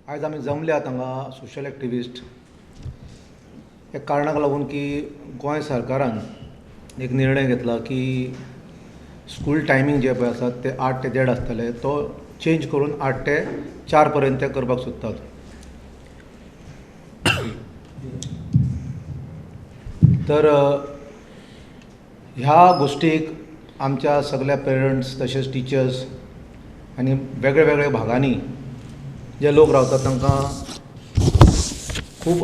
आज आमी जमल्यात हांगा सोशल एक्टिविस्ट एक कारणाक लागून की गोंय सरकारान एक निर्णय घेतला की स्कूल टायमींग जे पळय आसात ते 8 ते 1:30 आसतले तो चेंज करून 8 ते 4 पर्यंत ते करपाक सोदतात. तर ह्या गोष्टीक आमच्या सगळ्या पेरंट्स तशेंच टिचर्स आनी वेगळ्या वेगळ्या भागांनी जे लोक रावतात तांकां खूब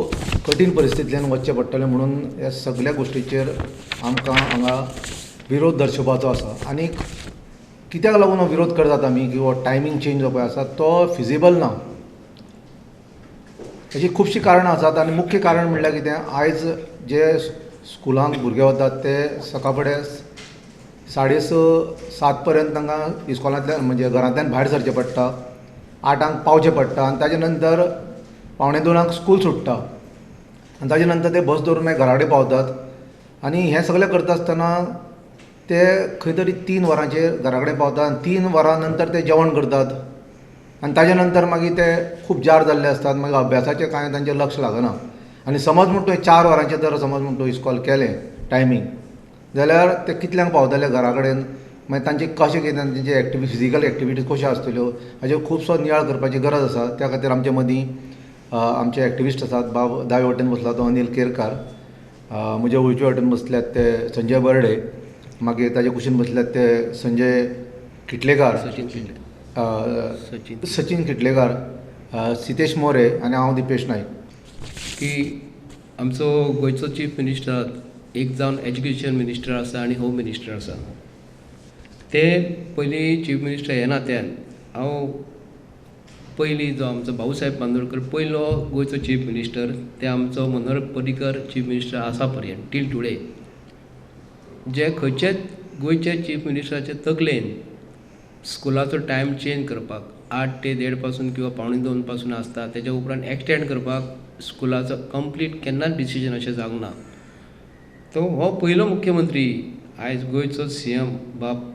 कठीण परिस्थितींतल्यान वचचें पडटलें म्हणून ह्या सगळ्या गोश्टीचेर आमकां हांगा विरोध दर्शोवपाचो आसा. आनी कित्याक लागून हो विरोध करतात आमी की हो टायमींग चेंज जो पळय आसा तो फिजिबल ना. हेची खुबशीं कारणां आसात आनी मुख्य कारण म्हणल्यार कितें, आयज जे स्कुलांक भुरगे वतात ते सकाळ फुडें 6:30-7 पर्यंत तांकां इस्कॉलांतल्यान म्हणजे घरांतल्यान भायर सरचें पडटा, 8 पावचें पडटा आनी ताजे नंतर 1:45 स्कूल सुट्टा आनी ताजे नंतर ते बस धरून मागीर घरा कडेन पावतात. आनी हें सगळें करता आसतना ते खंय तरी 3 वरांचेर घरा कडेन पावतात आनी 3 वरां नंतर ते जेवण करतात आनी ताजे नंतर मागीर ते खूब जार जाल्ले आसतात. मागीर अभ्यासाचें कांय तांचें लक्ष लागना. आनी समज म्हूण तुवें 4 वरांचें जर समज म्हूण तूं इस्कॉल केलें टायमींग जाल्यार ते कितल्यांक पावतले घरा कडेन, मागीर तांचे कशें कितें तांचे फिजिकल एक्टिविटीज कश्यो आसतल्यो हाजेर खुबसो नियाळ करपाची गरज आसा. त्या खातीर आमचे मदीं आमचे एक्टिविस्ट आसात. दावे वटेन बसला तो अनिल केरकार, म्हजे उजवे वटेन बसल्यात ते संजय बर्डे, मागीर ताजे कुशीन बसल्यात ते संजय किटलेकार, सचिन किटलेकार, सितेश मोरे आनी हांव दिपेश नायक. की आमचो गोंयचो चीफ मिनिस्टर एक जावन एज्युकेशन मिनिस्टर आसा आनी होम मिनिस्टर आसा. ते पयलीं चीफ मिनिस्टर हे नात्यान हांव पयलीं जो आमचो भाऊसाहेब बांदोडकर पयलो गोंयचो चीफ मिनिस्टर ते आमचो मनोहर पर्रीकर चीफ मिनिस्टर आसा पर्यंत टील टुडे जे खंयचेच गोंयचे चीफ मिनिस्टराचे तकलेन स्कुलाचो टायम चेंज करपाक 8 ते 1:30 पासून किंवा 1:45 पासून आसता तेच्या उपरांत एक्सटेंड करपाक स्कुलाचो कंप्लीट केन्नाच डिसिजन अशें जावंक ना. तो हो पयलो मुख्यमंत्री आयज गोंयचो CM बाब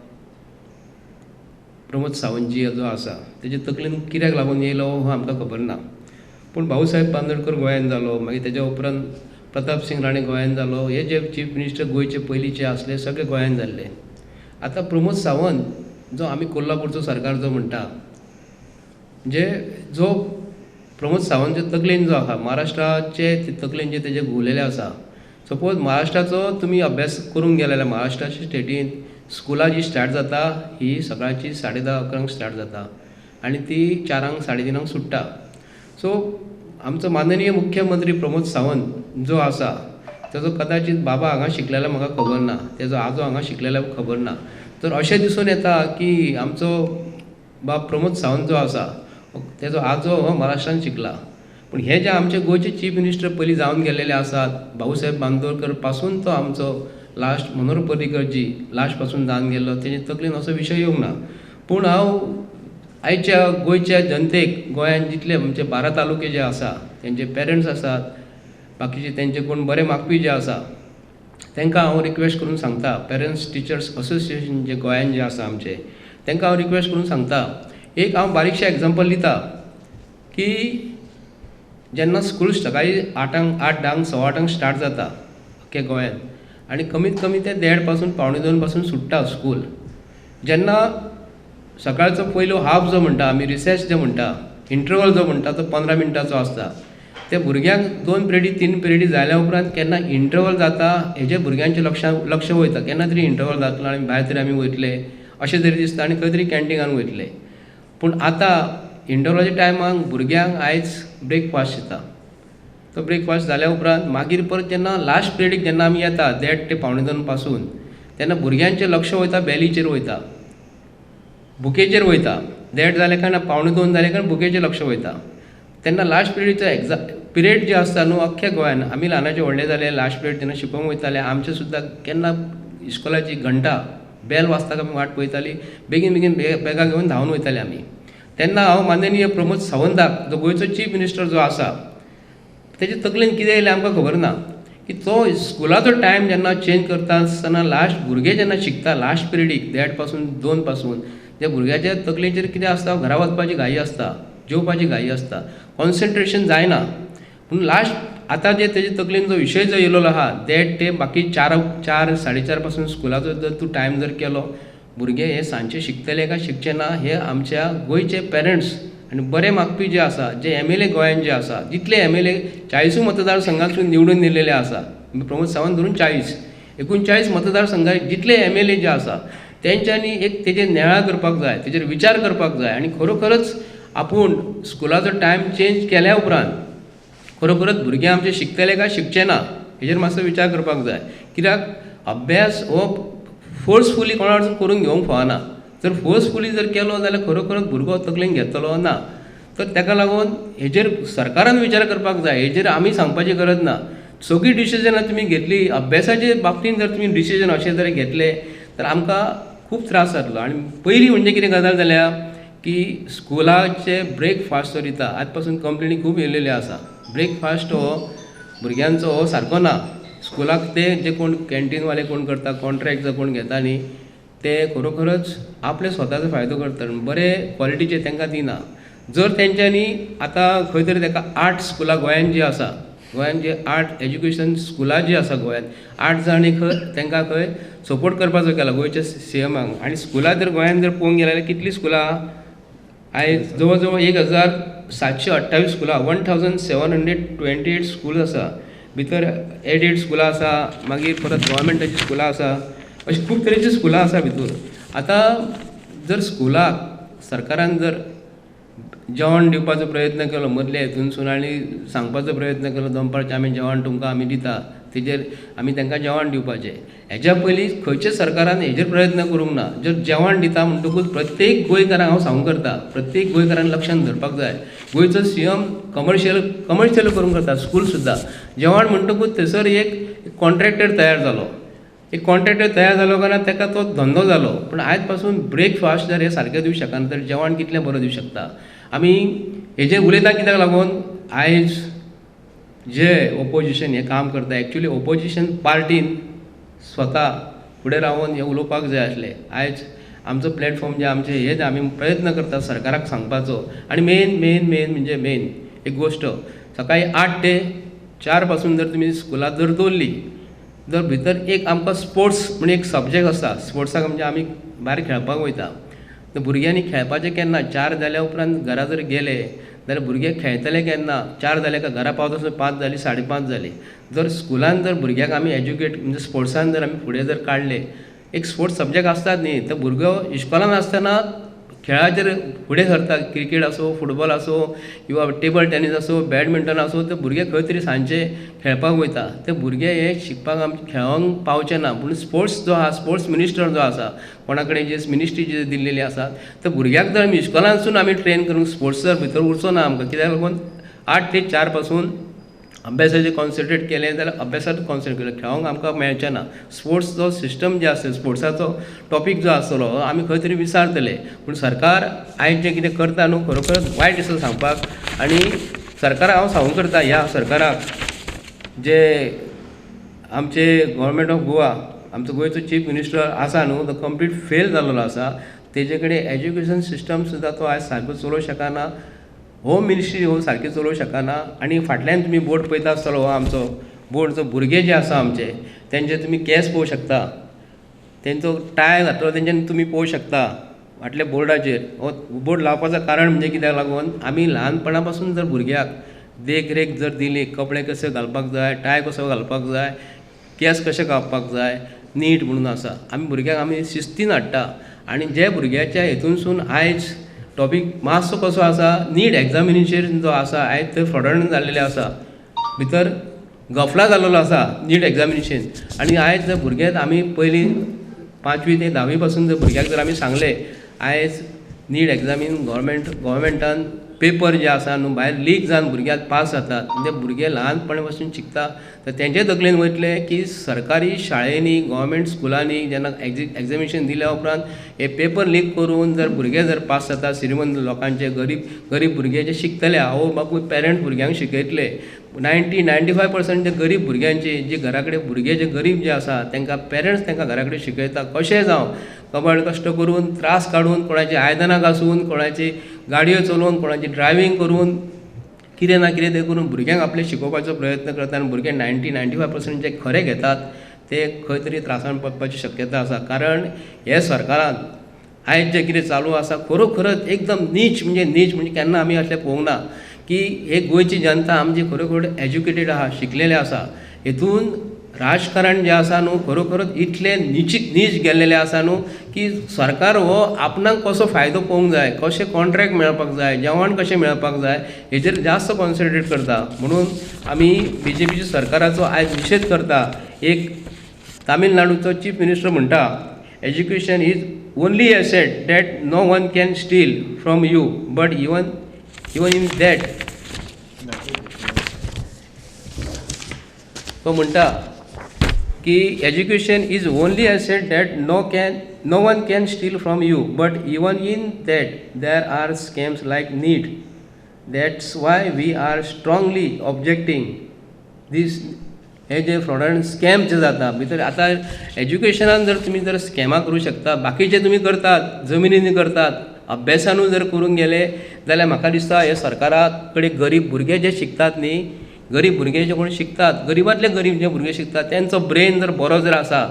प्रमोद सावंतजी जो आसा तेजे तकलेन कित्याक लागून येयलो हो आमकां खबर ना. पूण भाऊसाहेब बांदोडकर गोंयान जालो, मागीर तेच्या उपरांत प्रताप सिंग राणे गोंयान जालो, हे जे चीफ मिनिस्टर गोंयचे पयलींचे आसले सगळे गोंयान जाल्ले. आतां प्रमोद सावंत जो आमी कोल्हापूरचो सरकार जो म्हणटा, जो प्रमोद सावंतच्या तकलेन जो आसा महाराष्ट्राचे तकलेन जे तेजे घुंवलेले आसा. सपोज महाराष्ट्राचो तुमी अभ्यास करूंक गेले जाल्यार महाराष्ट्राच्या स्टेटीन स्कुलां जी स्टार्ट जाता ही सकाळची 10:30-11 स्टार्ट जाता आनी ती 4 3:30 सुट्टा. सो आमचो माननीय मुख्यमंत्री प्रमोद सावंत जो आसा तेजो कदाचित बाबा हांगा शिकलेलो म्हाका खबर ना, तेजो आजो हांगा शिकलेलो खबर ना. तर अशें दिसून येता की आमचो बाब प्रमोद सावंत जो आसा तेजो आजो हो महाराष्ट्रान शिकला. पूण हे जे आमचे गोंयचे चीफ मिनिस्टर पयलीं जावन गेलेले आसात, भाऊसाहेब बांदोडकर पासून तो आमचो लास्ट मनोहर पर्रीकर जी लास्ट पासून जावन गेल्लो तेजे तकलेन असो विशय येवंक ना. पूण हांव आयच्या गोंयच्या जनतेक गोंयान जितले आमचे 12 तालुके जे आसा तेंचे पेरंट्स आसात, बाकीचे तेंचे कोण बरे मागपी जे आसा तांकां हांव रिक्वेस्ट करून सांगता, पेरंट्स टिचर्स असोसिएशन जे गोंयान जे आसा आमचे तांकां हांव रिक्वेस्ट करून सांगता. एक हांव बारीकशें एग्जाम्पल दिता की जेन्ना स्कूल सकाळीं 8:10 8:15 स्टार्ट जाता ओके गोंयान आनी कमीत कमी ते 1:30 पासून 1:45 पासून सुट्टा स्कूल. जेन्ना सकाळचो पयलो हाफ जो म्हणटा आमी रिसेस जे म्हणटा, इंटरवल जो म्हणटा तो 15 मिनटाचो आसता. ते भुरग्यांक 2 पिरियडी 3 पिरियडी जाल्या उपरांत केन्ना इंटरवल जाता हेजे भुरग्यांचे लक्ष वयता, केन्ना तरी इंटरवल जातलो आनी भायर तरी आमी वयतले अशें तरी दिसता आनी खंय तरी कॅन्टिनान वयतले. पूण आतां इंटरवलाच्या टायमाक भुरग्यांक आयज ब्रेकफास्ट दिता. तो ब्रेकफास्ट जाल्या उपरांत मागीर परत जेन्ना लास्ट पिरियडीक जेन्ना आमी येता 1:30 ते 1:45 पासून तेन्ना भुरग्यांचें लक्ष वयता बेलीचेर वयता, बुकेचेर वयता. 1:30 जालें काय ना 1:45 जालें काय बुकेचेर लक्ष वयता. तेन्ना लास्ट पिरियडीचो पिरियड जे आसता न्हू अख्ख्या गोंयान आमी ल्हानाचे व्हडले जाले लास्ट पिरियड तेन्ना शिकोवंक वयताले. आमचे सुद्दां केन्ना इस्कॉलाची घंटा बेल वाजता आमी वाट पळयताली, बेगीन बेगीन बॅगां घेवन धांवन वयताले आमी. तेन्ना हांव माननीय प्रमोद सावंताक जो गोंयचो चीफ मिनिस्टर जो आसा तेजे तकलेन कितें येयलें आमकां खबर ना की तो स्कुलाचो टायम जेन्ना चेंज करता आसतना लास्ट भुरगे जेन्ना शिकता लास्ट पिरियडीक 1:30 पासून 2 पासून त्या भुरग्याच्या तकलेचेर कितें आसता, घरा वचपाची घाई आसता, जेवपाची घाई आसता, कॉन्सन्ट्रेशन जायना. पूण लास्ट आतां जे तेजे तकलेन जो विशय जो येयलेलो आहा ते बाकी 4 पासून स्कुलाचो जर तूं टायम जर केलो, भुरगे हे सांजचे शिकतले काय शिकचे ना हे आमच्या गोंयचे पेरंट्स आनी बरे मागपी जे आसा, जे MLA गोंयान जे आसा, जितले MLA 40 मतदारसंघांतसून निवडून दिलेले आसा, प्रमोद सावंत धरून 39 मतदारसंघात जितले MLA जे आसा तेंच्यांनी एक तेजेर नियाळ करपाक जाय, तेजेर विचार करपाक जाय आनी खरोखरच आपूण स्कुलाचो टायम चेंज केल्या उपरांत खरोखरच भुरगे आमचे शिकतले काय शिकचे ना हेजेर मातसो विचार करपाक जाय. कित्याक अभ्यास हो फोर्सफुली कोणा कडसून करून घेवंक फावना. जर फोर्सफुली जर केलो जाल्यार खरोखरच भुरगो तकलेन घेतलो ना. तर ताका लागून हेजेर सरकारान विचार करपाक जाय. हेजेर आमी सांगपाची गरज ना. सगळीं डिसिजनां तुमी घेतली, अभ्यासाचे बाबतींत जर तुमी डिसिजन अशें जर घेतले तर आमकां खूब त्रास जातलो. आनी पयलीं म्हणजे कितें गजाल जाल्या की स्कुलाचे ब्रेकफास्ट जो दिता आज पासून कंप्लेनी खूब येयलेल्यो आसा. ब्रेकफास्ट हो भुरग्यांचो हो सारको ना. स्कुलाक ते जे कोण कॅन्टीनवाले कोण करता, कॉन्ट्रॅक्ट जो कोण घेता न्ही ते खरोखरच आपले स्वताचो फायदो करता, बरे क्वॉलिटीचे तांकां दिना. जर तेंच्यांनी आतां खंय तरी ताका 8 स्कुलां गोंयान जी आसा, गोंयान जे 8 एज्युकेशन स्कुलां जी आसा गोंयांत 8 जाणी तांकां खंय सपोर्ट करपाचो केला गोंयच्या CMाक. आनी स्कुलां जर गोंयान जर पळोवंक गेल्यार कितलीं स्कुलां आयज जवळ जवळ 1728 स्कुलां 1728 स्कूल आसा. भितर एडेड स्कुलां आसा, मागीर परत गव्हर्मेंटाची स्कुलां आसा, अशी खूब तरेची स्कुलां आसा भितर. आतां जर स्कुलाक सरकारान जर जेवण दिवपाचो प्रयत्न केलो मदल्या हितूनसून आनी सांगपाचो प्रयत्न केलो दनपारचें आमी जेवण तुमकां आमी दिता, तेजेर आमी तांकां जेवण दिवपाचें. हेज्या पयलीं खंयच्याच सरकारान हेजेर प्रयत्न करूंक ना. जर जेवण दिता म्हणटकूच प्रत्येक गोंयकाराक हांव सांगूंक करता, प्रत्येक गोंयकारान लक्षांत धरपाक जाय. गोंयचो CM कमर्शियल करूंक करता. स्कूल सुद्दां जेवण म्हणटकूच थंयसर एक कॉन्ट्रॅक्टर तयार जालो. एक कॉन्ट्रॅक्टर तयार जालो काय ना ताका तो धंदो जालो. पूण आयज पासून ब्रेकफास्ट जर हे सारकें दिवंक शकना तर जेवण कितलें बरें दिवंक शकता. आमी हेजेर उलयता कित्याक लागून आयज जे ओपोजिशन हें काम करता, एक्चुली ओपोजिशन पार्टीन स्वता फुडें रावन हें उलोवपाक जाय आसलें. आयज आमचो प्लॅटफॉर्म जे आमचे हेच आमी प्रयत्न करता सरकाराक सांगपाचो. आनी मेन एक गोश्ट सकाळी 8 ते 4 पासून जर तुमी स्कुलां जर दवरली जर भितर एक आमकां स्पोर्ट्स म्हणून एक सब्जेक्ट आसा. स्पोर्ट्साक म्हणजे आमी भायर खेळपाक वयता. तर भुरग्यांनी खेळपाचें केन्ना 4 जाल्या उपरांत घरा जर गेले जाल्यार भुरगे खेळटले केन्ना 4 जाले काय घरा पावता 5 जाली 5:30 जाली. जर स्कुलान जर भुरग्याक आमी एज्युकेट म्हणजे स्पोर्ट्सान जर आमी फुडें जर काडले, एक स्पोर्ट्स सब्जेक्ट आसतात न्ही, तर भुरगो इस्कॉलान आसतना खेळाचेर फुडें सरता. क्रिकेट आसूं, फुटबॉल आसूं किंवा टेबल टेनीस आसूं, बॅडमिंटन आसूं, ते भुरगे खंय तरी सांजचे खेळपाक वयता. ते भुरगे हे शिकपाक आमचे खेळोंक पावचे ना. पूण स्पोर्ट्स जो आसा, स्पोर्ट्स मिनिस्टर जो आसा, कोणा कडेन जे मिनिस्ट्री जी दिल्लेली आसा, त्या भुरग्याक जर आमी इस्कॉलानसून आमी ट्रेन करूंक स्पोर्ट्स जर भितर उरचो ना आमकां. कित्याक लागून 8 ते 4 पासून अभ्यासाचेर कॉन्सन्ट्रेट केलें जाल्यार अभ्यासात कॉन्सन्ट्रेट केलें खेळोंक आमकां मेळचें ना. स्पोर्ट्स जो सिस्टम जे आसा, स्पोर्ट्साचो टॉपीक जो आसतलो आमी खंय तरी विसारतले. पूण सरकार आयज जें कितें करता न्हू खरोखरच वायट दिसता सांगपाक. आनी सरकाराक हांव सांगूंक करता, ह्या सरकाराक जे आमचे गव्हर्मेंट ऑफ गोवा, आमचो गोंयचो चीफ मिनिस्टर आसा न्हू, तो कंप्लीट फेल जाल्लो आसा. तेजे कडेन एज्युकेशन सिस्टम सुद्दां तो आयज सारको चलोवंक शकना. होम मिनिस्ट्री हो सारकी चलोवंक शकना. आनी फाटल्यान तुमी बोर्ड पळयता आसतलो हो आमचो बोर्ड, जो भुरगे जे आसा आमचे तेंचे तुमी केस पळोवंक शकता, तेंचो टाय घातलो तेंच्यानी तुमी पळोवंक शकता फाटल्या बोर्डाचेर. हो बोर्ड लावपाचो कारण म्हणजे कित्याक लागून आमी ल्हानपणा पासून जर भुरग्याक देखरेख जर दिली, कपडे कशे घालपाक जाय, टाय कसो घालपाक जाय, केस कशे कापपाक जाय, नीट म्हणून आसा, आमी भुरग्याक आमी शिस्तीन हाडटा. आनी जे भुरग्याच्या हेतूनसून आयज टॉपीक मातसो कसो आसा, नीट एग्जामिनेशन जो आसा आयज थंय फ्रॉडंट जाल्लेले आसा, भितर गफला जाल्लो आसा नीट एग्जामिनेशन. आनी आयज जर भुरगे आमी पयलीं 5वी ते 10वी पासून जर भुरग्याक जर आमी सांगलें आयज नीट एग्जामीन गव्हर्मेंटान पेपर जे आसा न्हू भायर लीक जावन भुरग्याक पास जातात. म्हणजे भुरगे ल्हानपणा पासून शिकता तर तेंचे तकलेन वयतले की सरकारी शाळेंनी, गव्हर्मेंट स्कुलांनी जेन्ना एग्जामिनेशन दिल्या उपरांत हे पेपर लीक करून जर भुरगे जर पास जाता, श्रीमंत लोकांचे, गरीब भुरगे जे शिकतले, आवय बापूय पेरंट भुरग्यांक शिकयतले, 95% जे गरीब भुरग्यांचे जे घरा कडेन भुरगे जे गरीब जे आसा तांकां पेरंट्स तांकां घरा कडेन शिकयता. कशें जावं कबाड कश्ट करून, त्रास काडून, कोणाची आयदनां घासून, कोणाची गाडयो चलोवन कोणाची ड्रायवींग करून कितें ना कितें ते करून भुरग्यांक आपले शिकोवपाचो प्रयत्न करता आनी भुरगे 90-95% जे खरे घेतात ते खंय तरी त्रासान पडपाची शक्यता आसा. कारण हे सरकारान आयज जे कितें चालू आसा खरोखरच एकदम नीच म्हणजे केन्ना आमी अशें पळोवंक ना की हे गोंयची जनता आमची खरोखर एज्युकेटेड आहा, शिकलेले आसा. हेतून राजकारण जें आसा न्हू खरोखरच इतले नीच गेल्लेले आसा न्हू की सरकार हो आपणाक कसो फायदो पळोवंक जाय, कशें कॉन्ट्रॅक्ट मेळपाक जाय, जेवण कशें मेळपाक जाय हेचेर जास्त कॉन्सन्ट्रेट करता. म्हणून आमी BJPच्या सरकाराचो आयज निशेध करता. एक तामिळनाडूचो चीफ मिनिस्टर म्हणटा education is only asset that no one can steal from you but even in that तो म्हणटा की education is only asset that no one can steal from you but even in that there are scams like NEET. That's why we are strongly objecting this. हे जे फ्रॉडान scam जे जाता भितर आतां एज्युकेशनान जर तुमी जर स्कॅमां करूं शकता, बाकीचे तुमी करतात, जमिनींनी करतात, अभ्यासानूय जर करूंक गेले जाल्यार म्हाका दिसता हे सरकारा कडेन गरीब भुरगे जे शिकतात न्ही, गरीब भुरगे जे कोण शिकतात, गरीबांतले गरीब जे भुरगे शिकतात तेंचो ब्रेन जर बरो जर आसा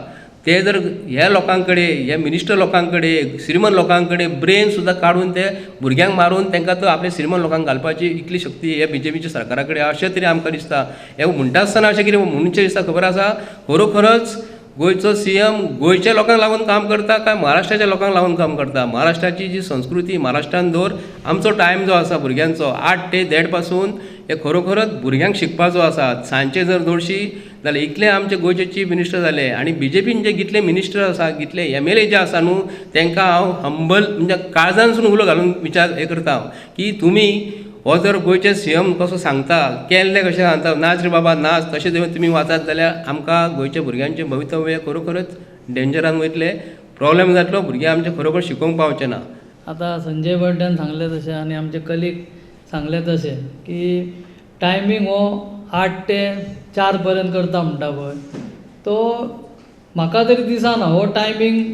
ते जर ह्या लोकां कडेन, ह्या मिनिस्टर लोकां कडेन, श्रीमंत लोकां कडेन ब्रेन सुद्दां काडून ते भुरग्यांक मारून तांकां तो आपल्या श्रीमंत लोकांक घालपाची इतली शक्ती हे BJPच्या सरकारा कडेन अशें तरी आमकां दिसता. हे म्हणटा आसतना अशें कितें म्हणचे दिसता खबर आसा खरोखरच गोंयचो CM गोंयच्या लोकांक लागून काम करता काय महाराष्ट्राच्या लोकांक लागून काम करता. महाराष्ट्राची जी संस्कृती महाराष्ट्रान दवर आमचो टायम जो आसा भुरग्यांचो 8 ते 1:30 पासून हे खरोखरच भुरग्यांक शिकपाचो आसा. सांजचे जर दौडशी जाल्यार इतले आमचे गोंयचे चीफ मिनिस्टर जाले आनी BJPन जे कितले मिनिस्टर आसा, कितले MLA जे आसा न्हू तांकां हांव हंबल म्हणजे काळजानसून उलो घालून विचार हे करता की तुमी हो जर गोंयचे CM कसो सांगता, केल्ले कशें सांगता, नाच रे बाबा नाच, तशें जर तुमी वाचत जाल्यार आमकां गोंयच्या भुरग्यांचें भवितव्य खरोखरच डेंजरान वयतले, प्रॉब्लेम जातलो, भुरगे आमचे खरोखर शिकूंक पावचे ना. आतां संजय बड्ड्यान सांगलें तशें आनी आमचे कलीग सांगलें तशें की टायमींग हो 8 ते 4 पर्यंत करता म्हणटा पळय तो म्हाका तरी दिसना हो टायमींग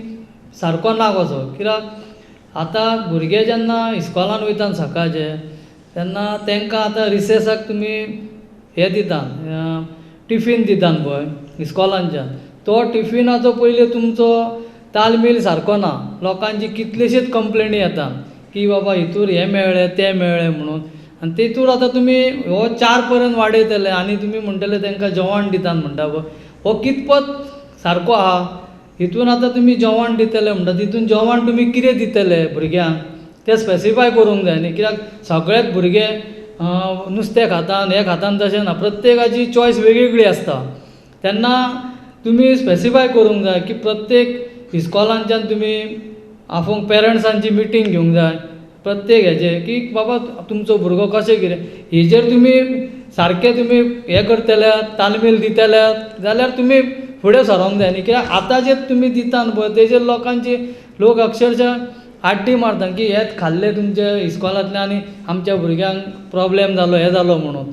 सारको ना कसो. कित्याक आतां भुरगे जेन्ना इस्कॉलान वयता सकाळचे तेन्ना तांकां आतां रिसेसाक तुमी हे दिता टिफीन दितात पळय इस्कॉलांच्यान, तो टिफिनाचो पयलीं तुमचो तालमील सारको ना. लोकांची कितलेशीच कंप्लेनी येता की बाबा हितूर हें मेळ्ळें तें मेळ्ळें म्हणून, आनी तेतूर आतां तुमी हो 4 पर्यंत वाडयतले आनी तुमी म्हणटले तांकां जेवण दितात म्हणटा पळय, हो कितपत सारको आहा. हितून आतां तुमी जेवण दितले म्हणटा तितून जेवण तुमी कितें दितले भुरग्यांक ते स्पेसिफाय करूंक जाय न्ही. कित्याक सगळेच भुरगे नुस्तें खातात हें खातात तशें ना, प्रत्येकाची चॉयस वेगवेगळी आसता. तेन्ना तुमी स्पेसिफाय करूंक जाय की प्रत्येक इस्कॉलांच्यान तुमी आपूण पेरंट्सांची मिटींग घेवंक जाय प्रत्येक हेजें की बाबा तुमचो भुरगो कशें कितें हेजेर तुमी सारकें तुमी हें करतले तालमील दितले जाल्यार तुमी फुडें सरोंक जाय न्ही. कित्याक आतां जे तुमी दितात पळय तेजेर लोकांची लोक अक्षरशः आड्डी मारतात की हेंच खाल्लें तुमच्या इस्कॉलांतल्यान आनी आमच्या भुरग्यांक प्रॉब्लेम जालो हें जालो म्हणून.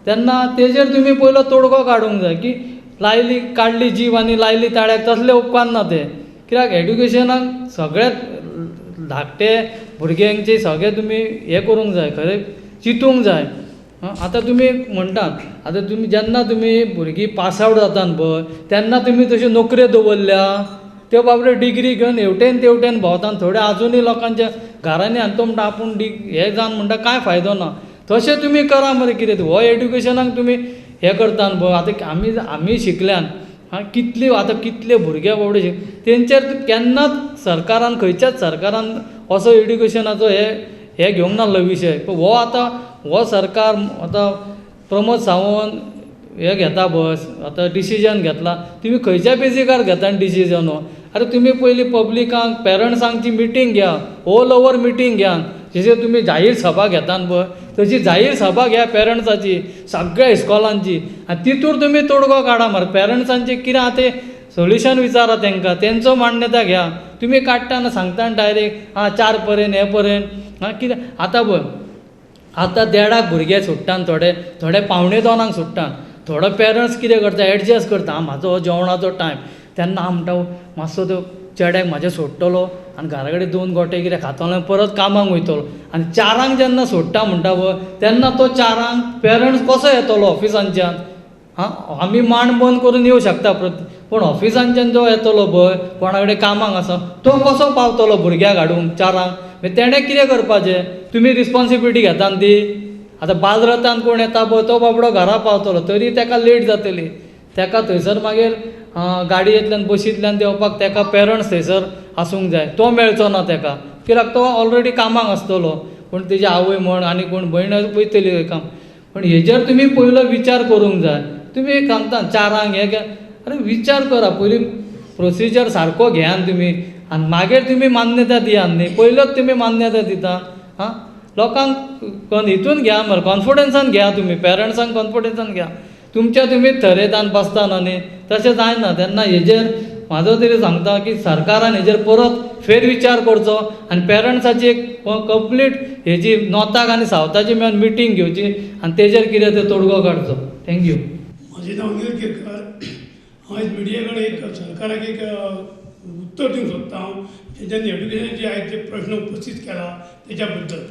तेन्ना तेजेर तुमी पयलो तोडगो काडूंक जाय की लायली काडली जीब आनी लायली ताळ्याक तसले उपकारना ते. कित्याक एड्युकेशनाक सगळ्यात धाकटे भुरग्यांचे सगळें तुमी हें करूंक जाय, खरें चिंतूंक जाय. आतां तुमी म्हणटात आतां तुमी जेन्ना तुमी भुरगीं पास आवट जातात पळय तेन्ना तुमी तश्यो नोकऱ्यो दवरल्या त्यो बाबडे डिग्री घेवन हेवटेन तेवटेन भोंवतात. थोडे आजुनूय लोकांच्या घरांनी आनी तो म्हणटा आपूण हें जावन म्हणटा कांय फायदो ना. तशें तुमी करा मरे कितें हो एड्युकेशनाक तुमी हें करतात पळय. आतां आमी शिकल्यान कितली आतां कितले भुरगे बाबडे तेंचेर केन्नाच सरकारान खंयच्याच सरकारान असो एड्युकेशनाचो हे घेवंक नासलो विशय. हो आतां हो सरकार आतां प्रमोद सावंत हे घेता बस आतां डिसिजन घेतला, तुमी खंयच्या बेजिकार घेता डिसिजन हो. अरे तुमी पयलीं पब्लिकांक पेरंट्सांची मिटींग घ्या, ऑल ओवर मिटींग घ्या, जशें तुमी जाहीर सभा घेतात पळय तशी जाहीर सभा घ्या पेरंट्साची सगळ्या इस्कॉलांची आनी तितूर तुमी तोडगो काडा मरे. पेरंट्सांचे कितें आहा तें सोल्युशन विचारा तांकां, तेंचो मान्यता घ्या. तुमी काडटाना सांगता डायरेक्ट 4 पर्यंत हे पर्यंत कितें आतां पळय आतां 1:30 भुरगे सुट्टात, थोडे 1:45 सुट्टात. थोडो पेरंट्स कितें करता एडजस्ट करता म्हाजो हो जेवणाचो टायम तेन्ना हांव म्हणटा मातसो तो चेड्याक म्हाज्या सोडटलो आनी घरा कडेन 2 गोटे कितें खातलो आनी परत कामाक वयतलो आनी 4 जेन्ना सोडटा म्हणटा पळय तेन्ना तो 4 पेरंट्स कसो येतलो ऑफिसांच्यान आमी मांड बंद करून येवं शकता पूण ऑफिसांच्यान जो येतलो पळय कोणा कडेन कामाक आसा तो कसो पावतलो भुरग्याक हाडूंक 4 मागीर तेणें कितें करपाचें तुमी रिस्पॉन्सिबिलिटी घेता न्ही ती आतां बाजरतान कोण येता पळय तो बाबडो घरा पावतलो तरी ताका लेट जातली ताका थंयसर मागीर गाडयेंतल्यान बशींतल्यान देंवपाक ताका पेरंट्स थंयसर आसूंक जाय तो मेळचो ना ताका कित्याक तो ऑलरेडी कामाक आसतलो पूण तेजी आवय म्हण आनी कोण भयण वयतली थंय काम पूण हेजेर तुमी पयलो विचार करूंक जाय तुमी सांगता 4 हें घे अरे विचार करा पयलीं प्रोसिजर सारको घेयात तुमी आनी मागीर तुमी मान्यता दियात न्ही पयलोच तुमी मान्यता दिता लोकांक हितून घ्या मरे कॉन्फिडन्सान घ्या तुमी पेरंट्सांक कॉन्फिडन्सान घ्या तुमच्या तुमी थरयतान बसताना न्ही तशें जायना तेन्ना हेजेर म्हाजो तरी सांगता की सरकारान हेजेर परत फेरविचार करचो आनी पेरंट्साची एक कंप्लीट हेजी नॉर्थाक आनी सावथाची मेळून मिटींग घेवची आनी तेजेर कितें ते तोडगो काडचो थँक्यू म्हजें नांव अनिल केरकर हांव आयज मिडिया कडेन एक सरकाराक एक उत्तर दिवंक सोदता हांव जेन्ना एड्युकेशनाचे आयज जे प्रश्न उपस्थित केला तेच्या बद्दल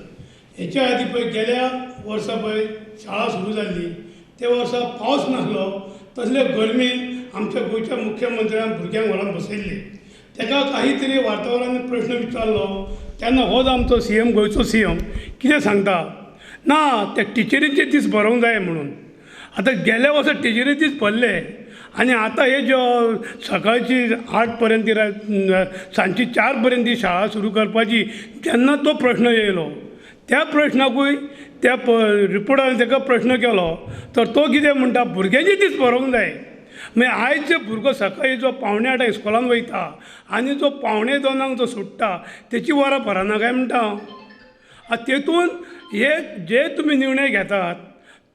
हेच्या आदी पळय गेल्या वर्सा पळय शाळा सुरू जाल्ली त्या वर्सा पावस नासलो तसले गरमेन आमच्या गोंयच्या मुख्यमंत्र्यान भुरग्यांक व्हरून बसयल्ले ताका काही तरी वार्ताहरांनी प्रश्न विचारलो तेन्ना होच आमचो CM गोंयचो CM कितें सांगता ना ते टिचरींचे दीस बरोवंक जाय म्हणून आतां गेल्या वर्सा टिचरी दीस भरले आनी आतां हे ज्यो सकाळची 8 पर्यंत सांजची 4 पर्यंत ही शाळा सुरू करपाची जेन्ना तो प्रश्न येयलो त्या प्रश्नाकूय त्या रिपोर्टान ताका प्रश्न केलो तर तो कितें म्हणटा भुरग्यांचे दीस बरोवंक जाय मागीर आयज जो भुरगो सकाळी जो 9:45 इस्कॉलान वयता आनी जो 9:45 जो सुट्टा तेची वरां भरना काय म्हणटा हांव तेतून हे जे तुमी निर्णय घेतात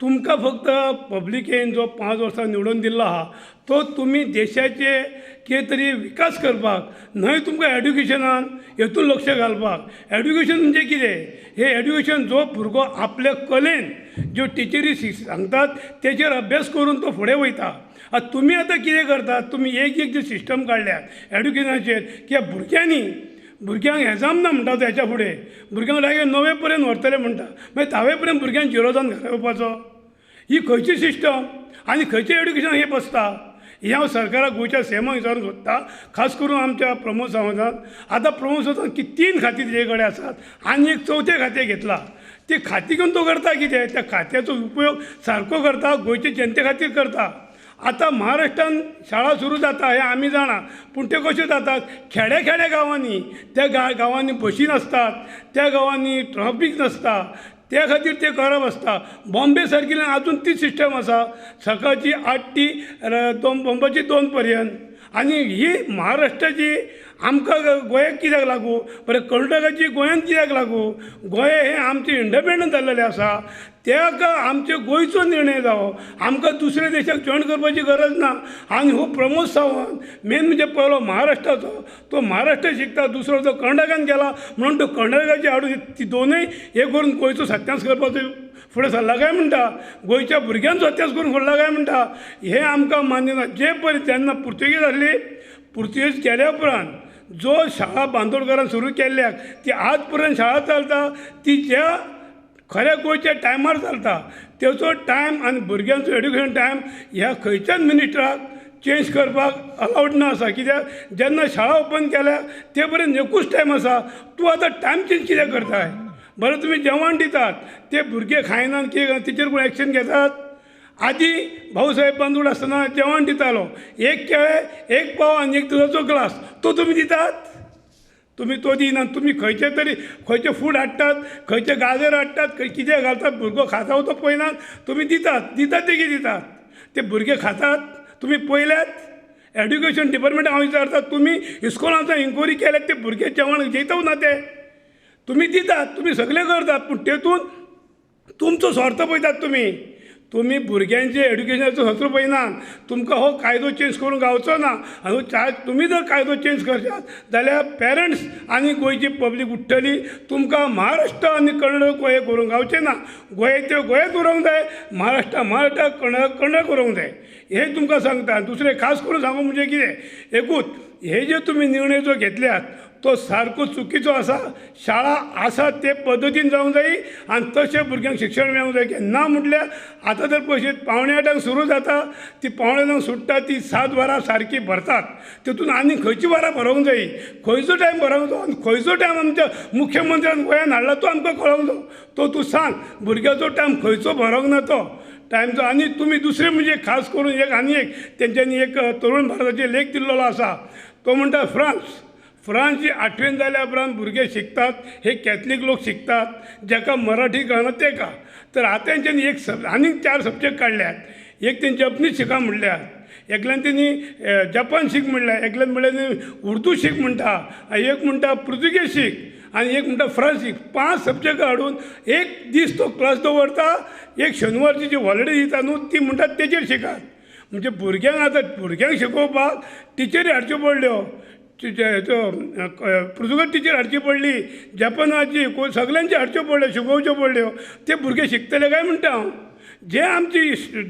तुमकां फक्त पब्लिकेन जो 5 वर्सां निवडून दिल्लो आहा तो तुमी देशाचे कितें तरी विकास करपाक न्हय तुमकां एड्युकेशनान हेतून लक्ष घालपाक एड्युकेशन म्हणजे कितें हे एड्युकेशन जो भुरगो आपल्या कलेन ज्यो टिचरी सांगतात तेचेर अभ्यास करून तो फुडें वयता तुमी आतां कितें करतात तुमी एक जे सिस्टम काडल्यात एड्युकेशनाचेर की भुरग्यांक एग्जाम ना म्हणटा हेच्या फुडें भुरग्यांक डायरेक्ट 9वे पर्यंत व्हरतले म्हणटा मागीर 10वे पर्यंत भुरग्यांक 0 जावन घरा येवपाचो ही खंयची सिस्टम आनी खंयचें एड्युकेशन हें बसता हें हांव सरकाराक गोंयच्या CMाक विचारूंक सोदता खास करून आमच्या प्रमोद सावंतान आतां प्रमोद सावंतान की 3 खाती तेजे कडेन आसात आनी एक 4थें खातें घेतलां ती खाती घेवन तो करता कितें त्या खात्याचो उपयोग सारको करता गोंयचे जनते खातीर करता आतां महाराष्ट्रान शाळा सुरू जाता हें आमी जाणा पूण ते कशें जातात खेड्या गांवांनी त्या गांवांनी बशी नासतात त्या गांवांनी ट्रॅफिक नासता त्या खातीर ते करप आसता बॉम्बे सारकिल्ल्यान आजून ती सिस्टम आसा सकाळची 8 ती दनपारची 2 पर्यंत आनी ही महाराष्ट्राची आमकां गोंयाक कित्याक लागू बरें कर्नाटकाची गोंयान कित्याक लागू गोंय हें आमचें इंडिपेंडंट जाल्लेलें आसा ताका आमचे गोंयचो निर्णय जावो आमकां दुसऱ्या देशाक जॉयन करपाची गरज ना आनी हो प्रमोद सावंत मेन म्हणजे पयलो महाराष्ट्राचो तो महाराष्ट्र शिकता दुसरो जो कर्नाटकान गेला म्हणून तो कर्नाटकाची हाडून ती दोनूय हे करून गोंयचो सत्यास करपाचो फुडें सरला काय म्हणटा गोंयच्या भुरग्यांचो सत्यास करून फुडला काय म्हणटा हें आमकां मान्य ना जे पळय तेन्ना पुर्तुगेज आसली पुर्तुगेज गेल्या उपरांत जो शाळा बांदोडकरान सुरू केल्ल्याक ती आज पर्यंत शाळा चलता ती ज्या खऱ्या गोंयच्या टायमार चलता तेचो टायम आनी भुरग्यांचो एड्युकेशन टायम ह्या खंयच्याच मिनिस्टराक चेंज करपाक अलावड ना आसा कित्याक जेन्ना शाळा ओपन केल्या ते पर्यंत एकूच टायम आसा तूं आतां टायम चेंज कित्याक करताय बरें तुमी जेवण दितात ते भुरगे खायनात कितें तेचेर कोण एक्शन घेतात आदी भाऊसाहेब बांदोड आसतना जेवण दितालो एक केळे एक पाव आनी एक दुदाचो ग्लास तो तुमी दितात तुमी तो दिनात तुमी खंयचे तरी खंयचे फूड हाडटात खंयचे गाजर हाडटात खंय कितें घालतात भुरगो खाता तो पळयनात तुमी दितात ते कितें दितात ते भुरगे खातात तुमी पळयल्यात एड्युकेशन डिपार्टमेंट हांव विचारता तुमी इस्कॉलांचो इन्क्वायरी केल्यात ते भुरगे जेवण जेयता ना ते तुमी दितात तुमी सगळें करतात पूण तेतून तुमचो स्वार्थ पळयतात तुमी भुरग्यांचे एड्युकेशनाचो सत्र पळयनात तुमकां हो कायदो चेंज करूंक गावचो ना आनी तुमी जर कायदो चेंज करशात जाल्यार पेरंट्स आनी गोंयची पब्लीक उठ्ठली तुमकां महाराष्ट्र आनी कर्नाटक हें करूंक गावचें ना गोंयचे गोंयांत उरोवंक जाय महाराष्ट्र कर्नाटक उरोवंक जाय हें तुमकां सांगता दुसरें खास करून सांगूं म्हणजे कितें एकूच हे जे तुमी निर्णय जो घेतल्यात तो सारको चुकीचो आसा. शाळा आसा ते पद्दतीन जावंक जायी आनी तशें भुरग्यांक शिक्षण मेळूंक जाय की ना म्हटल्यार आतां जर पळयत 8:45 सुरू जाता ती 8:45 सुट्टा ती 7 वरां सारकी भरतात. तितून आनी खंयची वरां भरोंक जायी, खंयचो टायम भरोंक जाय आनी खंयचो टायम आमच्या मुख्यमंत्र्यान गोंयान हाडला तो आमकां कळोंक जाय. तो तूं सांग भुरग्याचो टायम खंयचो भरोंक ना तो टायमचो. आनी तुमी दुसरें म्हणजे खास करून आनी एक तेंच्यांनी एक तरुण भारताचे लेख दिल्लो आसा. तो म्हणटा फ्रांस जी 8वीन जाल्या उपरांत भुरगे शिकतात, हे कॅथलीक लोक शिकतात, जाका मराठी कळना तेका. तर आतां तेंच्यांनी आनी 4 सब्जेक्ट काडल्यात. एक तेंची जपनीज शिका म्हणल्यार, एकल्यान तेणी जपान शीक म्हणल्यार, एकल्यान म्हणल्यार उर्दू शीक म्हणटा, एक म्हणटा पुर्तुगेज शीक आनी एक म्हणटा फ्रांस शीक. 5 सब्जेक्ट हाडून एक दीस तो क्लास दवरता. एक शेनवारची जी हॉलिडे दिता न्हू ती म्हणटा तेजेर शिकात. म्हणजे भुरग्यांक शिकोवपाक टिचरी हाडच्यो पडल्यो. पुर्तुगेज टिचर हाडची पडली, जपानाची सगळ्यांची हाडच्यो पडल्यो, शिकोवच्यो पडल्यो. ते भुरगे शिकतले काय म्हणटा हांव. जे आमची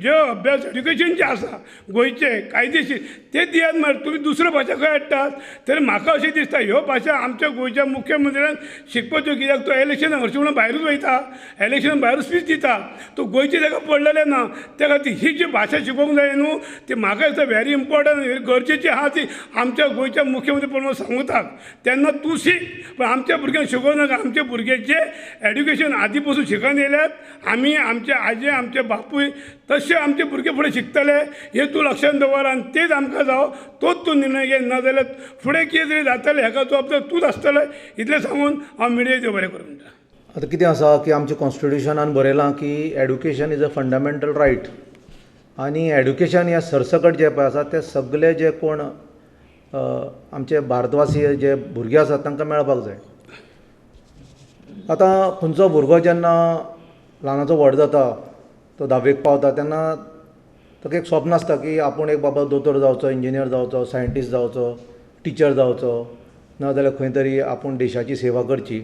जे अभ्यास एड्युकेशन जे आसा गोंयचे कायदेशीर ते दियात. मार तुमी दुसऱ्यो भाशा खंय हाडटात. तर म्हाका अशें दिसता ह्यो भाशा आमच्या गोंयच्या मुख्यमंत्र्यान शिकपाच्यो. कित्याक तो इलेक्शनाक हरशीं म्हणून भायरूच वयता, इलेक्शनाक भायरूच स्पीच दिता. तो गोंयचे ताका पडलेले ना. त्या खातीर ही जी भाशा शिकोवंक जाय न्हू ती म्हाका दिसता व्हेरी इम्पॉर्टंट गरजेची आहा ती आमच्या गोंयच्या मुख्यमंत्री प्रमोद सावंताक. तेन्ना तूं शीक पण आमच्या भुरग्यांक शिकोवं नाका. आमचे भुरगे जे एड्युकेशन आदी पासून शिकून येयल्यात आमी आमचे आजे आमचे बापूय तशें आमचे भुरगे फुडें शिकतले हे तूं लक्षांत दवर आनी तेच आमकां जावं तोच तूं निर्णय घे. नाजाल्यार फुडें कितें तरी जातलें हेका जबाबदार तूंच आसतलो. इतलें सांगून हांव मिडिया देव बरें करूं म्हणटा. आतां कितें आसा की आमच्या कॉन्स्टिट्युशनान बरयलां की education is a fundamental right. आनी एड्युकेशन ह्या सरसकट जे पळय आसा ते सगळे जे कोण आमचे भारतवासी जे भुरगे आसात तांकां मेळपाक जाय. आतां खंयचो भुरगो जेन्ना ल्हानाचो व्हड जाता तो 10वेक पावता तेन्ना ताका एक स्वप्न आसता की आपूण एक बाबा दोतोर जावचो, इंजिनियर जावचो, सायंटिस्ट जावचो, टिचर जावचो, नाजाल्यार खंय तरी आपूण देशाची सेवा करची.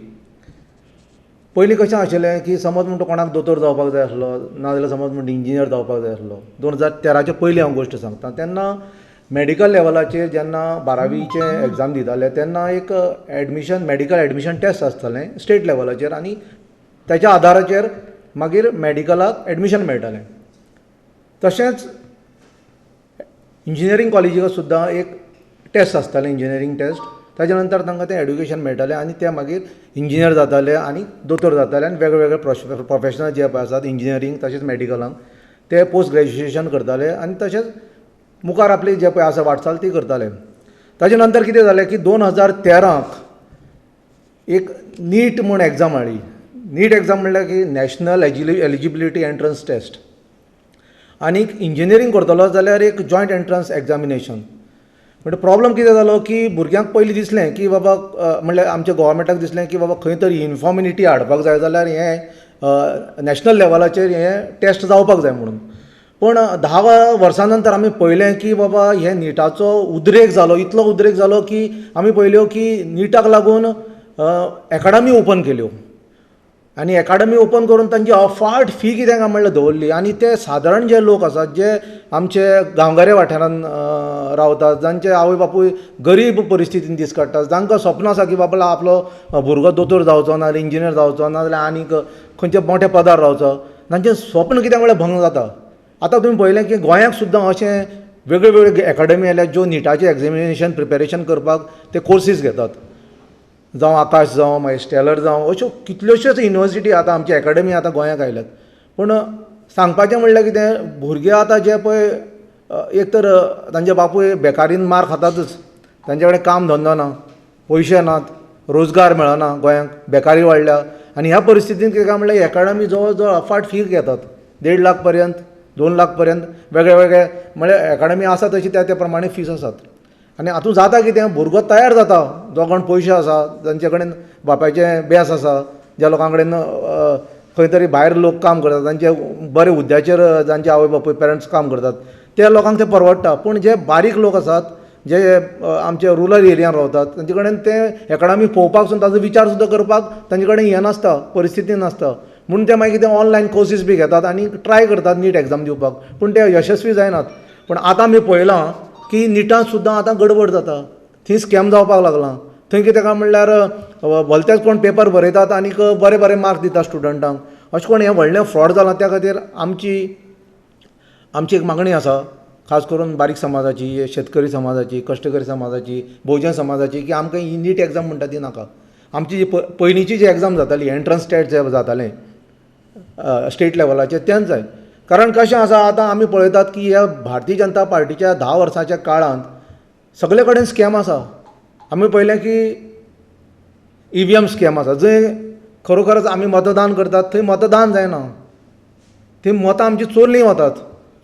पयलीं कशें आशिल्लें की समज म्हणटा कोणाक दोतोर जावपाक जाय आसलो नाजाल्यार समज म्हणटा इंजिनियर जावपाक जाय आसलो. 2013च्या पयलीं हांव गोश्ट सांगता. तेन्ना मॅडिकल लेवलाचेर जेन्ना 12वीचें एग्जाम दिताले तेन्ना एक मॅडिकल एडमिशन टेस्ट आसतालें स्टेट लेवलाचेर आनी त्याच्या आदाराचेर मागीर मॅडिकलाक एडमिशन मेळटालें. तशेंच इंजिनियरींग कॉलेजीक सुद्दां एक टेस्ट आसतालें इंजिनियरींग टेस्ट. ताच्या नंतर तांकां तें एड्युकेशन मेळटालें आनी ते मागीर इंजिनियर जाताले आनी दोतोर जाताले आनी वेगवेगळे प्रोफेशनल जे पळय आसात इंजिनियरींग तशेंच मॅडिकलांक ते पोस्ट ग्रॅज्युएशन करताले आनी तशेंच मुखार आपली जे पळय आसा वाटचाल ती करताले. ताचे नंतर कितें जालें की 2013क एक नीट म्हूण एग्जाम हाडली. नीट एग्जाम म्हणल्यार की नॅशनल एलिजिबिलिटी एंट्रन्स टेस्ट. आनी इंजिनियरींग करतलो जाल्यार एक जॉयंट एंट्रन्स एग्जामिनेशन. म्हणजे प्रॉब्लम कितें जालो की भुरग्यांक पयलीं दिसलें की बाबा म्हणल्यार आमच्या गोवोरमेंटाक दिसलें की बाबा खंय तरी युनिफॉर्मिटी हाडपाक जाय जाल्यार हें नॅशनल लेवलाचेर हें टेस्ट जावपाक जाय म्हणून. पूण 10 वर्सां नंतर आमी पळयलें की बाबा हे निटाचो उद्रेक जालो, इतलो उद्रेक जालो की आमी पळयल्यो की निटाक लागून एकाडमी ओपन केल्यो आनी एकाडमी ओपन करून तांची अफाट फी कितें काय म्हणल्यार दवरली. आनी ते सादारण जे लोक आसात जे आमचे गांवगिऱ्या वाठारांत रावतात, जांचे आवय बापूय गरीब परिस्थितीन दीस काडटात, जांकां स्वप्न आसा की बाबा आपलो भुरगो दोतोर जावचो नाजाल्यार इंजिनियर जावचो नाजाल्यार आनीक खंयच्या मोठ्या पदार रावचो, तांचें स्वप्न कितें म्हणल्यार भंग जाता. आतां तुमी पळयलें की गोंयांत सुद्दां अशें वेगळे वेगळे एकाडमी आयल्यात ज्यो निटाचें एग्जामिनेशन प्रिपेरेशन करपाक ते कोर्सीस घेतात. जावं आकाश जावं मागीर स्टेलर जावं अश्यो कितल्योश्योच युनिवर्सिटी आतां आमची एकाडमी आतां गोंयांत आयल्यात. पूण सांगपाचें म्हणल्यार कितें भुरगे आतां जे पळय एक तर तांचे बापूय बेकारीन मार खातातच, तांचे कडेन काम धंदो ना, पयशे नात, रोजगार मेळना, गोंयांत बेकारी वाडल्या आनी ह्या परिस्थितींत कितें काय म्हणल्यार एकाडमी जवळ जवळ अफाट फी घेतात 1.5 लाख पर्यंत 2 लाख पर्यंत वेगळे वेगळे म्हणल्यार एकाडमी आसा तशी त्या प्रमाणे फीस आसात. आनी हातूंत जाता कितें भुरगो तयार जाता जो कोण पयशे आसा जांचे कडेन बापायचें बेस आसा, ज्या लोकां कडेन खंय तरी भायर लोक काम करतात, तांचे बरे हुद्द्याचेर जांचे आवय बापूय पेरंट्स काम करतात त्या लोकांक तें परवडटा. पूण जे बारीक लोक आसात जे आमचे रुरल एरियान रावतात तांचे कडेन ते एकाडमी पळोवपाक सुद्दां ताजो विचार सुद्दां करपाक तांचे कडेन हें नासता, परिस्थिती नासता. म्हणून ते मागीर ते ऑनलायन कोर्सीस बी घेतात आनी ट्राय करतात नीट एग्जाम दिवपाक, पूण ते यशस्वी जायनात. पूण आतां आमी पळयलां की निटांत सुद्दां आतां गडबड जाता, थंय स्कॅम जावपाक लागलां. थंय कितें काय म्हणल्यार भलतेच कोण पेपर बरयतात आनीक बरे बरे मार्क्स दितात स्टुडंटांक. अशें कोण हें व्हडलें फ्रॉड जालां त्या खातीर आमची एक मागणी आसा, खास करून बारीक समाजाची, शेतकरी समाजाची, कश्टकरी समाजाची, बहुजन समाजाची, की आमकां ही नीट एग्जाम म्हणटा ती नाका. आमची जी पयलींची जी एग्जाम जाताली, एंट्रन्स टेस्ट जे जातालें स्टेट लेवलाचेर, तेंच जाय. कारण कशें आसा, आतां आमी पळयतात की ह्या भारतीय जनता पार्टीच्या 10 वर्सांच्या काळांत सगळे कडेन स्कॅम आसा. आमी पळयलें की EVM स्कॅम आसा, जंय खरोखरच आमी मतदान करतात थंय मतदान जायना, थंय मतां आमची चोरलीं वतात.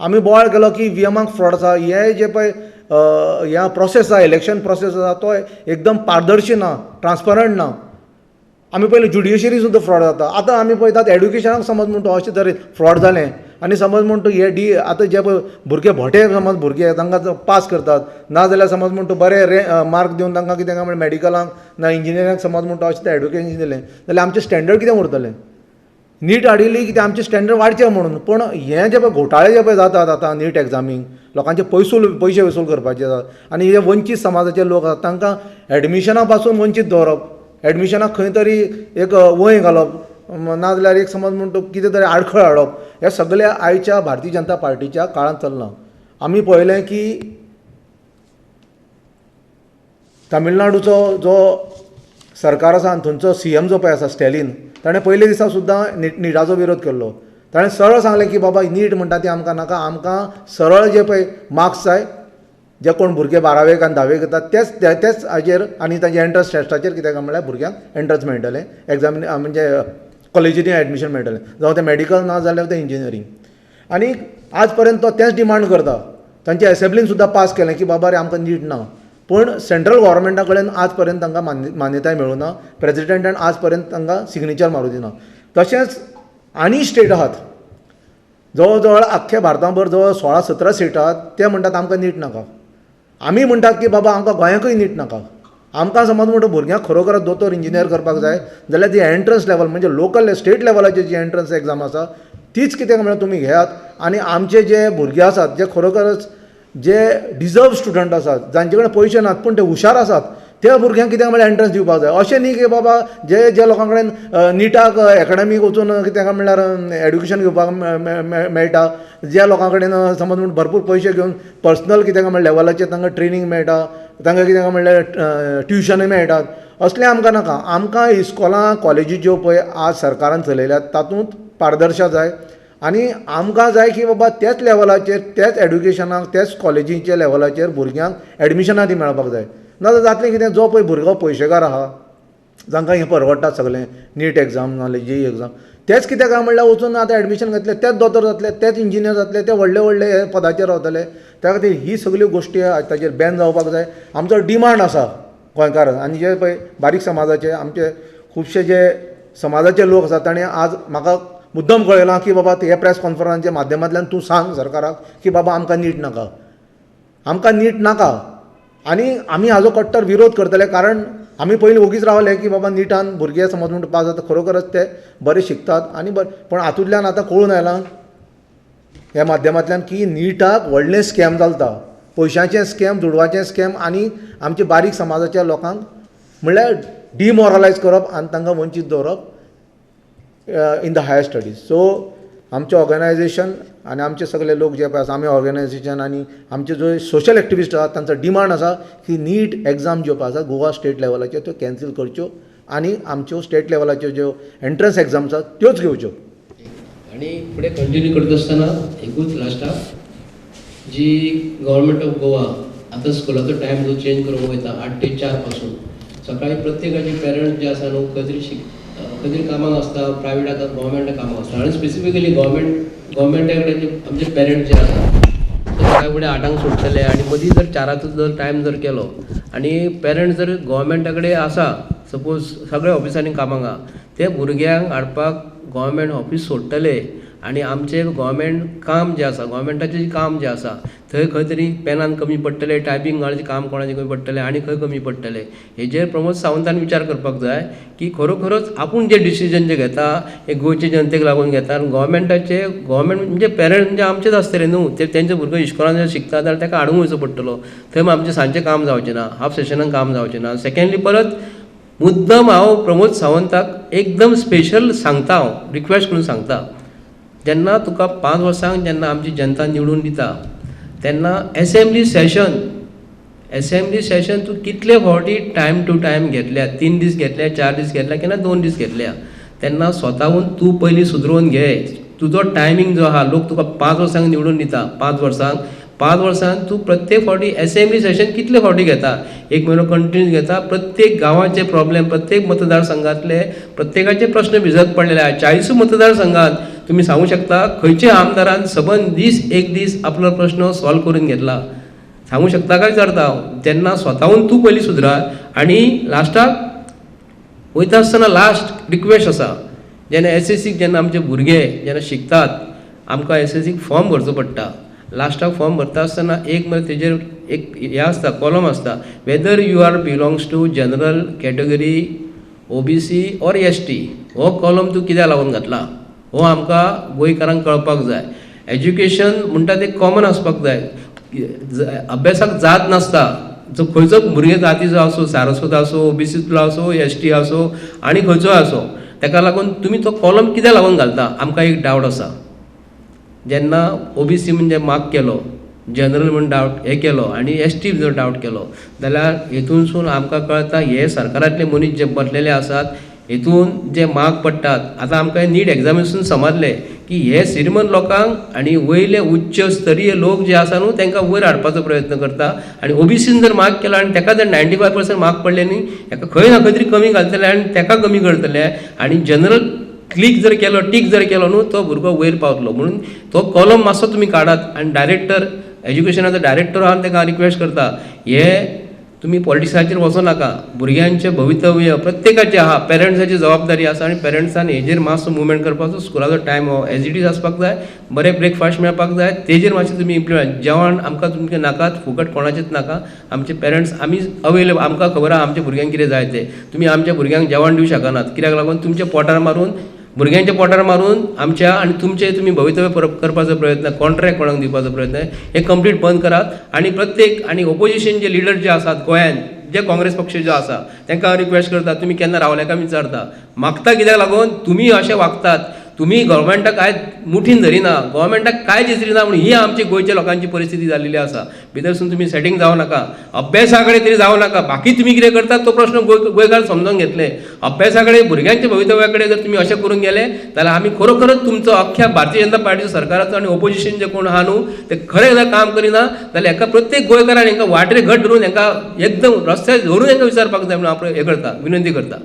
आमी बोवाळ केलो की EVMाक फ्रॉड आसा. हे जे पळय ह्या प्रोसेस आसा, इलेक्शन प्रोसेस आसा, तो एकदम पारदर्शी ना, ट्रान्सपरंट ना. आमी पयलें ज्युडिशरी सुद्दां फ्रॉड जाता. आतां आमी पळयतात एड्युकेशनाक समज म्हणटा अशें तरेन फ्रॉड जालें, आनी समज म्हणटा हे आतां जे पळय भुरगे भोटे समज भुरगे तांकां पास करतात, नाजाल्यार समज म्हणटा बरे मार्क दिवन तांकां कितें काय म्हणल्यार मेडिकलांक ना इंजिनियरिंगाक समज म्हणटा अशें तें एड्युकेशन दिलें जाल्यार आमचें स्टँडर्ड कितें उरतलें. नीट हाडिल्ली कितें आमचें स्टँडर्ड वाडचें म्हणून. पूण हे जे पळय घोटाळे जे पळय जातात आतां नीट एग्जामीक, लोकांचे पयशे वसूल करपाचे जातात, आनी हे वंचीत समाजाचे लोक आसात तांकां एडमिशना पासून वंचीत दवरप, एडमिशनाक खंय तरी एक वंय घालप, नाजाल्यार एक समज म्हणटा कितें तरी आडखळ हाडप, हें सगळें आयच्या भारतीय जनता पार्टीच्या काळांत चल्लां. आमी पळयलें की तामिळनाडूचो जो सरकार आसा आनी थंयचो CM जो पळय आसा स्टॅलिन, ताणें पयले दिसा सुद्दां नीटाचो विरोध केल्लो. ताणें सरळ सांगलें की बाबा नीट म्हणटा ती आमकां नाका, आमकां सरळ जे पळय मार्क्स जाय, जे कोण भुरगे 12वेक आनी 10वेक येतात तेच हाजेर, आनी तांचे एंट्रन्स टेस्टाचेर कितें काय म्हणल्यार भुरग्यांक एंट्रन्स मेळटलें, एग्जामी म्हणजे कॉलेजींनी एडमिशन मेळटलें, जावं तें मेडिकल ना जाल्यार तें इंजिनियरींग. आनी आज पर्यंत तो तेंच डिमांड करता. तांचे एसेंब्लीन सुद्दां पास केलें की बाबा रे आमकां नीट ना. पूण सेंट्रल गव्हर्मेंटा कडेन आज पर्यंत तांकां मान्यताय मेळूं ना. प्रेजिडेंटान आज पर्यंत तांकां सिग्नेचर मारूं दिना. तशेंच आनी स्टेट आहात, जवळ जवळ आख्ख्या भारतांभर जवळ 16-17 स्टेट आहात, ते म्हणटात आमकां नीट नाका. आमी म्हणटात की बाबा आमकां गोंयाकूय नीट नाका. आमकां समज म्हणटा भुरग्यांक खरोखरच दोतोर इंजिनियर करपाक जाय जाल्यार ती एंट्रन्स लेवल म्हणजे लोकल स्टेट लेवलाची जी एंट्रन्स एग्जाम आसा तीच कितें म्हणल्यार तुमी घेयात. आनी आमचे जे भुरगे आसात जे खरोखरच जे डिजर्व स्टुडंट आसात, जांचे कडेन पयशे नात पूण ते हुशार आसात, त्या भुरग्यांक कितें म्हणल्यार एंट्रन्स दिवपाक जाय. अशें न्ही की बाबा जे लोकां कडेन निटाक एकाडेमीक वचून कितें काय म्हणल्यार एड्युकेशन घेवपाक मेळटा, ज्या लोकां कडेन समज म्हण भरपूर पयशे घेवन पर्सनल कितें काय म्हणल्यार लेवलाचेर तांकां ट्रेनींग मेळटा, तांकां कितें काय म्हणल्यार ट्युशनय मेळटात, असलें आमकां नाका. आमकां इस्कॉलां कॉलेजी ज्यो पळय आज सरकारान चलयल्यात तातूंत पारदर्शा जाय. आनी आमकां जाय की बाबा तेच लेवलाचेर, तेच एड्युकेशनाक, तेच कॉलेजीच्या लेवलाचेर भुरग्यांक एडमिशनां ती मेळपाक जाय. नाजाल्यार जातलें कितें, जो पळय भुरगो पयशेकार आहा, जांकां हें परवडटा सगळें, नीट एग्जाम नाजाल्यार JEE एग्जाम, तेच कितें काय म्हणल्यार वचून आतां एडमिशन घेतलें, तेच दोतोर जातले, तेच इंजिनियर जातले, ते व्हडले व्हडले पदाचेर रावतले. त्या खातीर ही सगळ्यो गोश्टी ताचेर बॅन जावपाक जाय. आमचो डिमांड आसा गोंयकार. आनी जे पळय बारीक समाजाचे आमचे खुबशे जे समाजाचे लोक आसात तांणी आज म्हाका मुद्दम कळयलां की बाबा हे प्रेस कॉन्फरन्साच्या माध्यमांतल्यान तूं सांग सरकाराक की बाबा आमकां नीट नाका, आमकां नीट नाका. आनी आमी हाजो कट्टर विरोध करतले. कारण आमी पयलीं वगीच रावले की बाबा निटान भुरगे समज म्हणटा पास जाता, खरोखरच ते बरे शिकतात आनी पूण हातूंतल्यान आतां कळून आयलां ह्या माध्यमांतल्यान की निटाक व्हडलें स्कॅम चलता, पयशांचें स्कॅम, दुडवाचें स्कॅम, आनी आमच्या बारीक समाजाच्या लोकांक म्हणल्यार डिमोरलायज करप आनी तांकां वंचीत दवरप in the higher studies. So आमचें ऑर्गनायझेशन आनी आमचे सगळे लोक जे पळय आसा, आमी ऑर्गनायझेशन आनी आमचे जो सोशल एक्टिविस्ट आसात तांचो डिमांड आसा की नीट एग्जाम ज्यो पळय आसा गोवा स्टेट लेवलाच्यो त्यो कॅन्सील करच्यो आनी आमच्यो स्टेट लेवलाच्यो ज्यो एंट्रन्स एग्जाम्स आसात त्योच घेवच्यो. आणि पुढे कंटिन्यू करत असताना एकूच लास्टाक जी गव्हर्मेंट ऑफ गोवा आता स्कुलाचो टायम जो चेंज करूंक वयता 8 ते 4 पासून. सकाळी प्रत्येकाचे पेरंट्स जे आसा न्हू खंय तरी कामाक आसता, प्रायवेट आतां गव्हर्मेंट कामाक आसता. आनी स्पेसिफिकली गव्हर्मेंटा कडेन जे आमचे पेरंट्स जे आसा ते सकाळी फुडें 8 सुटतले आनी मदीं जर 4 जर टायम जर केलो आनी पेरंट्स जर गव्हर्मेंटा कडेन आसा, सपोज सगळे ऑफिसांनी कामाक आहा, ते भुरग्यांक हाडपाक गव्हर्मेंट ऑफीस सोडटले आनी आमचें गोवोरमेंट काम जें आसा गोवोरमेंटाचें जें काम जें आसा थंय खंय तरी पेनान कमी पडटलें, टायपिंग करपाचें काम कोणाचें कमी पडटलें आनी खंय कमी पडटलें, हेजेर प्रमोद सावंतान विचार करपाक जाय की खरोखरोच आपूण जे डिसिजन जे घेता हे गोंयचे जनतेक लागून घेता आनी गोवोरमेंट म्हणजे पेरंट म्हणजे आमचेच आसतले न्हू, ते तेंचे भुरगो इश्कोलान जर शिकता जाल्यार ताका हाडूंक वयचो पडटलो, थंय आमचें सांजचें काम जावचें ना, हाफ सेशनान काम जावचें ना. सेकंडली परत मुद्दम हांव प्रमोद सावंताक एकदम स्पेशल सांगता, हांव रिक्वेस्ट करून सांगता, जेन्ना तुका 5 वर्सांक जेन्ना आमची जनता निवडून दिता तेन्ना एसेंब्ली सेशन तूं कितले फावटी टायम टू टायम घेतल्या, 3 दीस घेतल्या, 4 दीस घेतल्या केन्ना 2 दीस घेतल्या, तेन्ना स्वताहून तूं पयलीं सुदरोवन घे. तुजो टायमींग जो आहा, लोक तुका 5 वर्सांक निवडून दिता, 5 वर्सांक तूं प्रत्येक फावटी एसेंब्ली सेशन कितले फावटी घेता, 1 म्हयनो कंटिन्यूस घेता, प्रत्येक गांवाचे प्रॉब्लेम, प्रत्येक मतदारसंघातले प्रत्येकाचे प्रश्न भिजत पडलेले आहा. 40 मतदारसंघात तुम्ही सांगू शकता खंयच्या आमदारान सबंद एक दीस आपलो प्रश्न सॉल्व करून घेतला, सांगू शकता काय विचारता हांव. जेन्ना स्वताहून तूं पयलीं सुदरा आनी लास्टाक वयता आसतना लास्ट रिक्वेस्ट आसा, जेन्ना SSCक जेन्ना आमचे भुरगे जेन्ना शिकतात आमकां SSCक फॉर्म भरचो पडटा, लास्टाक फॉर्म भरता आसतना एक तेजेर एक हें आसता, कॉलम आसता, whether you are belongs to general category OBC or ST, हो कॉलम तूं कित्याक लागून घातला हो आमकां गोंयकारांक कळपाक जाय. एज्युकेशन म्हणटा तें कॉमन आसपाक जाय, अभ्यासाक जात नासता, जो खंयचो भुरगे जातीचो आसूं, सारस्वत आसूं, OBCतलो आसूं, ST आसूं आनी खंयचोय आसूं, ताका लागून तुमी तो कॉलम कित्याक लागून घालता आमकां एक डावट आसा. जेन्ना OBC म्हणजे मार्क केलो, जनरल म्हण डावट हे केलो आनी ST जर डावट केलो जाल्यार हेतूनसून आमकां कळटा हे सरकारांतले मनीस जे बसलेले आसात हेतून जे मार्क पडटात. आतां आमकां नीट एग्जामिनेशन समजलें की हे श्रीमंत लोकांक आनी वयले उच्च स्तरीय लोक जे आसा न्हू तांकां वयर हाडपाचो प्रयत्न करता आनी OBCन जर मार्क केलो आनी ताका जर 95% मार्क पडले न्ही ताका खंय ना खंय तरी कमी घालतले आनी ताका कमी करतले आनी जनरल टीक जर केलो न्हू तो भुरगो वयर पावतलो. म्हणून तो कॉलम मातसो तुमी काडात आनी डायरेक्टर एज्युकेशनाचो डायरेक्टर आहा ताका रिक्वेस्ट करता हे तुम्ही पॉलिटिक्साचेर वचो नाका, भुरग्यांचें भवितव्य प्रत्येकाचें आहा, पेरंट्साची जबाबदारी आसा आनी पेरंट्सान हेजेर मातसो मुवमेंट करपाचो. स्कुलाचो टायम हो एज इट इज आसपाक जाय, बरें ब्रेकफास्ट मेळपाक जाय, तेजेर मातशें तुमी इम्प्लिमेंट. जेवण आमकां तुमचें नाकात, फुकट कोणाचेंच नाका, आमचे पेरंट्स आमी अवेलेबल, आमकां खबर आहा आमच्या भुरग्यांक कितें जाय तें. तुमी आमच्या भुरग्यांक जेवण दिवं शकनात, कित्याक लागून तुमच्या पोटार मारून भुरग्यांच्या पोटार मारून आमच्या आनी तुमचे तुमी भवितव्य करपाचो प्रयत्न, कॉन्ट्रॅक्ट कोणाक दिवपाचो प्रयत्न हे कंप्लीट बंद करात आनी प्रत्येक आनी ओपोजिशन जे लिडर जे आसात गोंयांत, जे काँग्रेस पक्ष जो आसा तांकां रिक्वेस्ट करता तुमी केन्ना रावले काय विचारता, मागता कित्याक लागून तुमी अशें वागतात, तुमी गव्हर्मेंटाक आयज मुठीन धरिना, गव्हर्मेंटाक कांय दिसना म्हणून ही आमची गोंयच्या लोकांची परिस्थिती जाल्लेली आसा. भितरसून तुमी सेटींग जावं नाका, अभ्यासा कडेन तरी जावं नाका, बाकी तुमी कितें करतात तो प्रश्न गोंयकार समजून घेतले. अभ्यासा कडेन भुरग्यांच्या भवितव्या कडेन जर तुमी अशें करून गेले जाल्यार आमी खरोखरच तुमचो अख्ख्या भारतीय जनता पार्टीचो सरकाराचो आनी ओपोजिशन जे कोण आहा न्हू ते खरें जर काम करिना जाल्यार हाका प्रत्येक गोंयकारान हांकां वाटेर घट धरून हांकां एकदम रस्त्यार धरून हांकां विचारपाक जाय म्हणून हांव हें करता, विनंती करता.